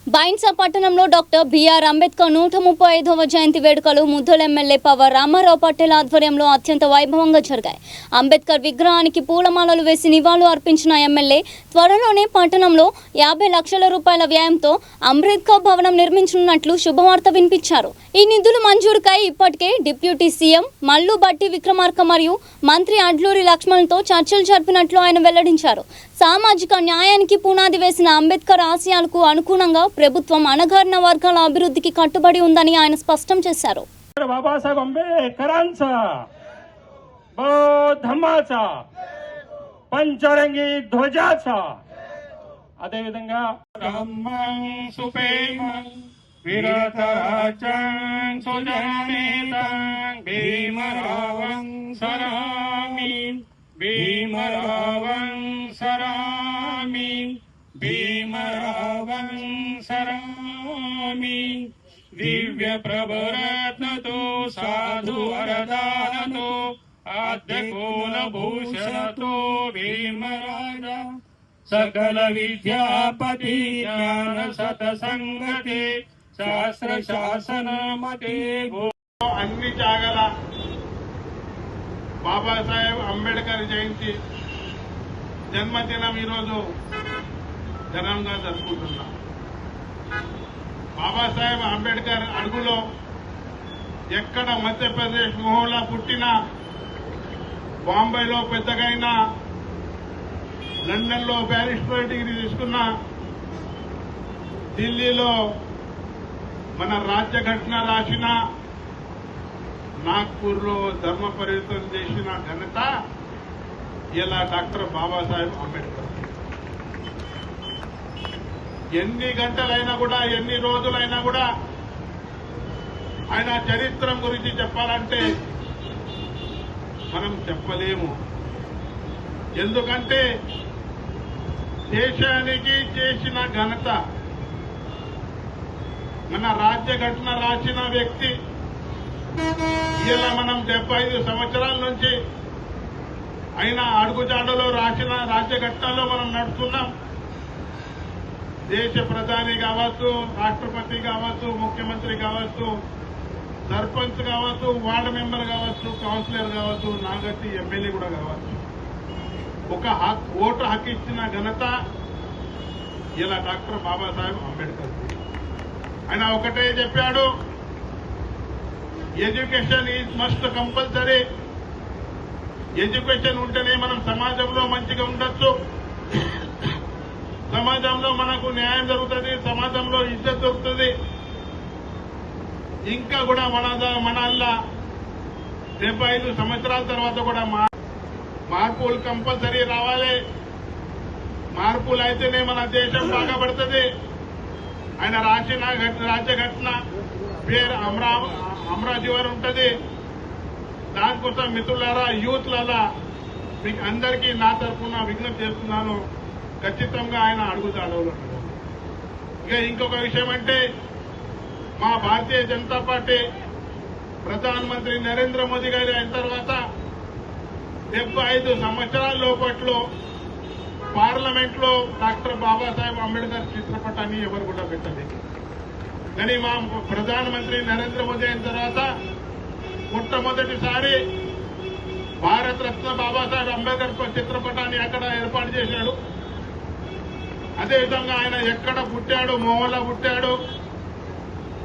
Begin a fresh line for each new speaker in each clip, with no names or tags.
బైన్సా పట్టణంలో doctor BR Ambedkar 135వ జయంతి వేడుకలు Mudhol MLA power Ramarao Patel ఆధ్వర్యంలో అత్యంత వైభవంగా జరిగాయి. అంబేద్కర్ విగ్రహానికి పూలమాలలు వేసి నివాళులు అర్పించిన ఎమ్మెల్యే త్వరలోనే పట్టణంలో 50 లక్షల రూపాయల వ్యయంతో అంబేద్కర్ భవనం నిర్మించనున్నట్లు శుభవార్త వినిపించారు. ఈ నిధులు మంజూరుకై ఇప్పటికే డిప్యూటీ సీఎం మల్లు బట్టి విక్రమార్క మరియు మంత్రి అడ్లూరి లక్ష్మణ్తో చర్చలు జరిపినట్లు ఆయన వెల్లడించారు. సామాజిక న్యాయానికి పునాది వేసిన అంబేద్కర్ ఆశయాలకు అనుగుణంగా ప్రభుత్వం అణగారిన వర్గాల అభివృద్ధికి కట్టుబడి ఉందని ఆయన స్పష్టం చేశారు.
बाबासाहेब आंबेडकरांचा बौद्धमाचा पंचरंगी ध्वजाचा అదేవిధంగా బ్రహ్మం సుపేమం వీరతరాచం సుజనమేతం భీమరావం సరామి భీమరావం సరామి భీమరావం సరామి दिव्य प्रभरत्नतो साधु वरदानतो आद्य कुलभूषणतो भीमराजा सकल विद्यापति ज्ञान सतसंगते शास्त्र शासन मते అన్ని జాగల బాబాసాహెబ్ అంబేద్కర్ జయంతి జన్మదినం ఈరోజు ఘనంగా జరుపుకుంటున్నాం. బాబాసాహెబ్ అంబేద్కర్ అడుగులో ఎక్కడ మధ్యప్రదేశ్ మొహంలో పుట్టిన, బాంబేలో పెద్దగైన, లండన్లో బ్యారిస్టర్ డిగ్రీ తీసుకున్న, ఢిల్లీలో మన రాజ్య ఘటన రాసిన, నాగ్పూర్లో ధర్మ పరివర్తన చేసిన ఘనత ఇలా డాక్టర్ బాబాసాహెబ్ అంబేద్కర్. ఎన్ని గంటలైనా కూడా, ఎన్ని రోజులైనా కూడా ఆయన చరిత్ర గురించి చెప్పాలంటే మనం చెప్పలేము. ఎందుకంటే దేశానికి చేసిన ఘనత, మన రాజ్య ఘటన రాసిన వ్యక్తి. ఇలా మనం 75 సంవత్సరాల నుంచి ఆయన అడుగుజాడలో రాసిన రాజ్య ఘటనలో మనం నడుస్తున్నాం. దేశ ప్రధాని కావచ్చు, రాష్ట్రపతి కావచ్చు, ముఖ్యమంత్రి కావచ్చు, సర్పంచ్ కావచ్చు, వార్డు మెంబర్ కావచ్చు, కౌన్సిలర్ కావచ్చు, నాగతి ఎమ్మెల్యే కూడా కావచ్చు. ఒక ఓటు హక్కు ఇచ్చిన ఘనత ఇలా డాక్టర్ బాబాసాహెబ్ అంబేద్కర్. ఆయన ఒకటే చెప్పాడు, education is must compulsory. Education ఉంటేనే మనం సమాజంలో మంచిగా ఉండొచ్చు, సమాజంలో మనకు న్యాయం జరుగుతుంది, సమాజంలో ఇజ్జత్ దొరుకుతుంది. ఇంకా కూడా మనల్లా 75 సంవత్సరాల తర్వాత కూడా మార్పులు కంపల్సరీ రావాలి. మార్పులు అయితేనే మన దేశం బాగుపడుతుంది. ఆయన రాసిన రాజ్య ఘటన పేరు అమరాజీవన్ ఉంటుంది. దానికోసం మిత్రులారా, యూత్లలా మీకు అందరికీ నా తరఫున విజ్ఞప్తి చేస్తున్నాను, ఖచ్చితంగా ఆయన అడుగుతాడు. ఇక ఇంకొక విషయం అంటే, మా భారతీయ జనతా పార్టీ ప్రధానమంత్రి నరేంద్ర మోదీ గారు అయిన తర్వాత 75 సంవత్సరాల లోపట్లో పార్లమెంట్ లో డాక్టర్ బాబాసాహెబ్ అంబేద్కర్ చిత్రపటాన్ని ఎవరు కూడా పెట్టలేదు. కానీ మా ప్రధానమంత్రి నరేంద్ర మోదీ అయిన తర్వాత మొట్టమొదటిసారి భారత రత్న బాబాసాహెబ్ అంబేద్కర్ చిత్రపటాన్ని అక్కడ ఏర్పాటు చేశాడు. అదేవిధంగా ఆయన ఎక్కడ పుట్టాడు, మొహల్లా పుట్టాడు,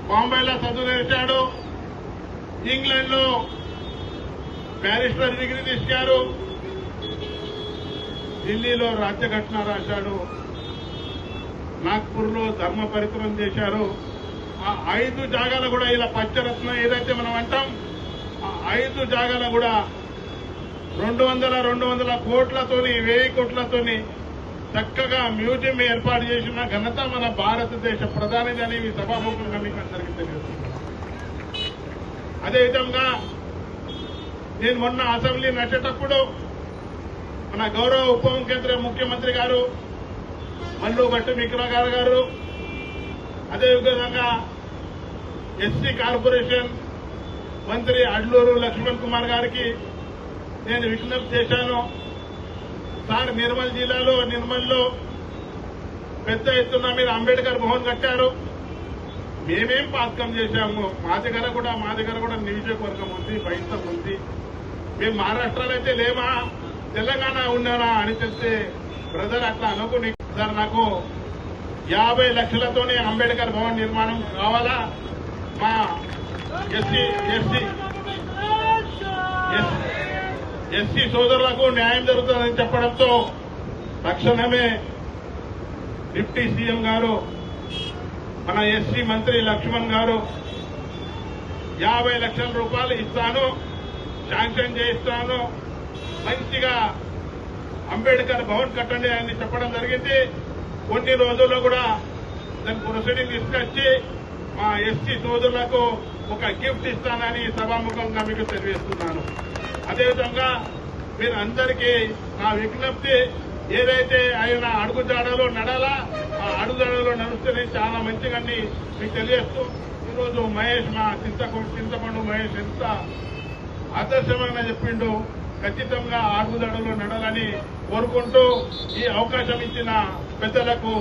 బాంబేలో చదువు నేర్చాడు, ఇంగ్లాండ్ లో బ్యారిస్టర్ డిగ్రీ తీసుకారు, ఢిల్లీలో రాజ్య ఘటన రాశాడు, నాగ్పూర్లో ధర్మ పరివర్తనం చేశారు. ఆ 5 జాగాలు కూడా ఇలా పచ్చరత్న ఏదైతే మనం అంటాం, ఆ 5 జాగాలు కూడా 200 కోట్లతోని, 1000 కోట్లతోని చక్కగా మ్యూజియం ఏర్పాటు చేసిన ఘనత మన భారతదేశ ప్రధాని అని సభాముఖంగా మీకు అందరికీ తెలియజేస్తున్నాను. అదేవిధంగా నేను మొన్న అసెంబ్లీ నడిచేటప్పుడు మన గౌరవ ఉప ముఖ్యమంత్రి గారు మల్లు భట్టి విక్రమార్క గారు, అదేవిధంగా ఎస్సీ కార్పొరేషన్ మంత్రి అడ్లూరు లక్ష్మణ్ కుమార్ గారికి నేను విజ్ఞప్తి చేశాను. సార్, నిర్మల్ జిల్లాలో నిర్మల్లో పెద్ద ఎత్తున మీరు అంబేద్కర్ భవన్ కట్టారు. మేమేం పాతకం చేశాము? మా దగ్గర కూడా నియోజకవర్గం ఉంది, బయట ఉంది. మేము మహారాష్ట్రలో అయితే లేమా, తెలంగాణ ఉన్నారా అని చెప్తే బ్రదర్ అట్లా అనుకుని సార్ నాకు 50 లక్షలతోనే అంబేద్కర్ భవన్ నిర్మాణం కావాలా, మా ఎస్సీ సోదరులకు న్యాయం జరుగుతుందని చెప్పడంతో తక్షణమే డిప్యూటీ సీఎం గారు, మన ఎస్సీ మంత్రి లక్ష్మణ్ గారు 50 లక్షల రూపాయలు ఇస్తాను, శాంక్షన్ చేయిస్తాను, మంచిగా అంబేద్కర్ భవన్ కట్టండి అని చెప్పడం జరిగింది. కొన్ని రోజుల్లో కూడా దాని ప్రొసీడింగ్ తీసుకొచ్చి మా ఎస్సీ సోదరులకు ఒక గిఫ్ట్ ఇస్తానని సభాముఖంగా మీకు తెలియజేస్తున్నాను. అదేవిధంగా మీరు అందరికీ నా విజ్ఞప్తి, ఏదైతే ఆయన అడుగుజాడలో నడాలా ఆ అడుగుజాడలో నడుస్తేనే చాలా మంచిగా మీకు తెలియజేస్తూ ఈరోజు మహేష్, మా చింతపండు మహేష్ ఎంత ఆదర్శమైన చెప్పిండు. ఖచ్చితంగా అడుగుజాడలో నడాలని కోరుకుంటూ ఈ అవకాశం ఇచ్చిన పెద్దలకు